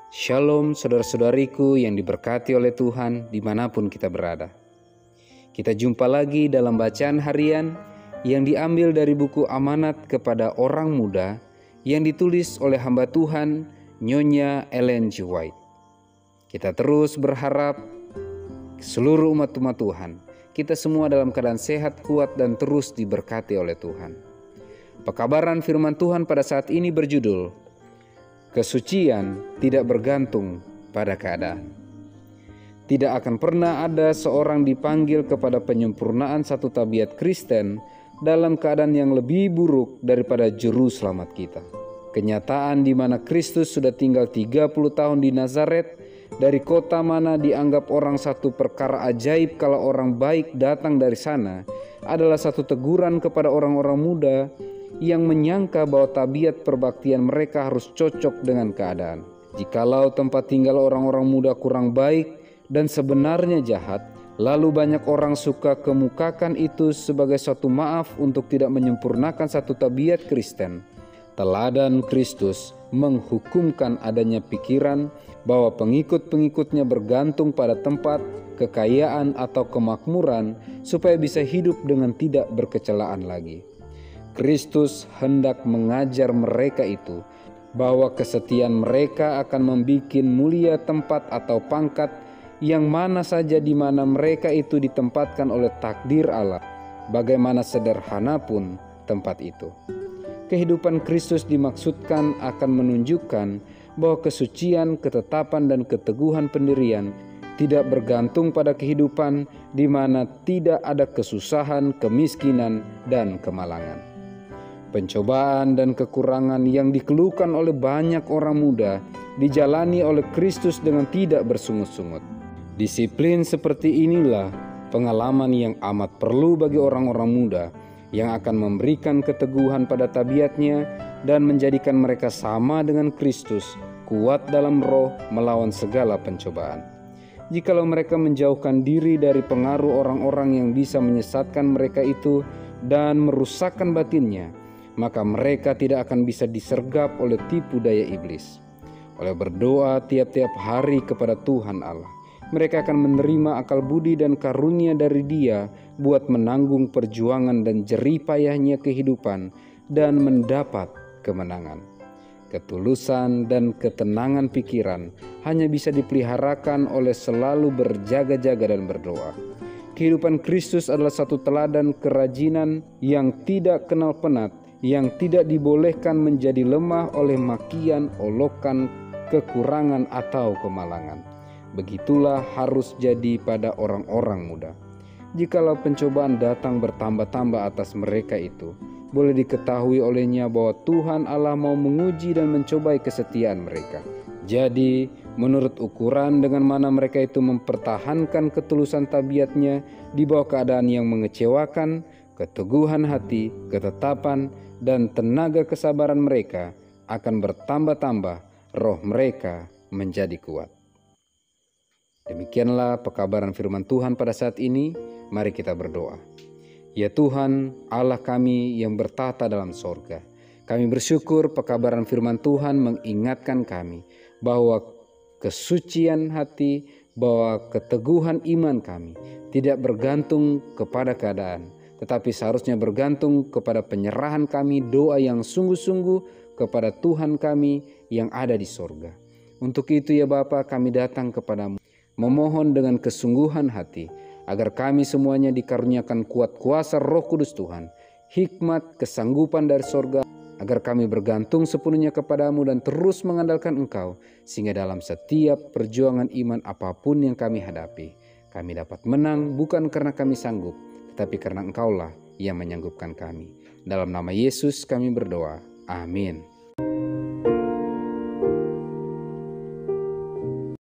Shalom saudara-saudariku yang diberkati oleh Tuhan dimanapun kita berada. Kita jumpa lagi dalam bacaan harian yang diambil dari buku Amanat kepada Orang Muda yang ditulis oleh hamba Tuhan Nyonya Ellen G. White. Kita terus berharap seluruh umat-umat Tuhan, kita semua dalam keadaan sehat, kuat, dan terus diberkati oleh Tuhan. Pekabaran firman Tuhan pada saat ini berjudul Kesucian tidak bergantung pada keadaan. Tidak akan pernah ada seorang dipanggil kepada penyempurnaan satu tabiat Kristen dalam keadaan yang lebih buruk daripada juru selamat kita. Kenyataan di mana Kristus sudah tinggal 30 tahun di Nazaret, dari kota mana dianggap orang satu perkara ajaib kalau orang baik datang dari sana, adalah satu teguran kepada orang-orang muda yang menyangka bahwa tabiat perbaktian mereka harus cocok dengan keadaan. Jikalau tempat tinggal orang-orang muda kurang baik dan sebenarnya jahat, lalu banyak orang suka kemukakan itu sebagai suatu maaf untuk tidak menyempurnakan satu tabiat Kristen. Teladan Kristus menghukumkan adanya pikiran bahwa pengikut-pengikutnya bergantung pada tempat, kekayaan, atau kemakmuran supaya bisa hidup dengan tidak berkecelaan lagi. Kristus hendak mengajar mereka itu bahwa kesetiaan mereka akan membuat mulia tempat atau pangkat yang mana saja di mana mereka itu ditempatkan oleh takdir Allah, bagaimana sederhana pun tempat itu. Kehidupan Kristus dimaksudkan akan menunjukkan bahwa kesucian, ketetapan, dan keteguhan pendirian tidak bergantung pada kehidupan di mana tidak ada kesusahan, kemiskinan, dan kemalangan. Pencobaan dan kekurangan yang dikeluhkan oleh banyak orang muda dijalani oleh Kristus dengan tidak bersungut-sungut. Disiplin seperti inilah pengalaman yang amat perlu bagi orang-orang muda yang akan memberikan keteguhan pada tabiatnya dan menjadikan mereka sama dengan Kristus, kuat dalam roh melawan segala pencobaan. Jikalau mereka menjauhkan diri dari pengaruh orang-orang yang bisa menyesatkan mereka itu dan merusakkan batinnya, maka mereka tidak akan bisa disergap oleh tipu daya iblis. Oleh berdoa tiap-tiap hari kepada Tuhan Allah, mereka akan menerima akal budi dan karunia dari Dia buat menanggung perjuangan dan jerih payahnya kehidupan dan mendapat kemenangan. Ketulusan dan ketenangan pikiran hanya bisa dipeliharakan oleh selalu berjaga-jaga dan berdoa. Kehidupan Kristus adalah satu teladan kerajinan yang tidak kenal penat, yang tidak dibolehkan menjadi lemah oleh makian, olokan, kekurangan, atau kemalangan. Begitulah harus jadi pada orang-orang muda. Jikalau pencobaan datang bertambah-tambah atas mereka itu, boleh diketahui olehnya bahwa Tuhan Allah mau menguji dan mencobai kesetiaan mereka. Jadi, menurut ukuran dengan mana mereka itu mempertahankan ketulusan tabiatnya di bawah keadaan yang mengecewakan, keteguhan hati, ketetapan, dan tenaga kesabaran mereka akan bertambah-tambah, roh mereka menjadi kuat. Demikianlah pekabaran firman Tuhan pada saat ini. Mari kita berdoa. Ya Tuhan, Allah kami yang bertata dalam sorga, kami bersyukur pekabaran firman Tuhan mengingatkan kami bahwa kesucian hati, bahwa keteguhan iman kami tidak bergantung kepada keadaan, tetapi seharusnya bergantung kepada penyerahan kami, doa yang sungguh-sungguh kepada Tuhan kami yang ada di sorga. Untuk itu ya Bapa, kami datang kepadamu, memohon dengan kesungguhan hati, agar kami semuanya dikaruniakan kuat kuasa Roh Kudus Tuhan, hikmat, kesanggupan dari sorga, agar kami bergantung sepenuhnya kepadamu dan terus mengandalkan Engkau, sehingga dalam setiap perjuangan iman apapun yang kami hadapi, kami dapat menang bukan karena kami sanggup, tetapi karena Engkaulah yang menyanggupkan kami. Dalam nama Yesus kami berdoa. Amin.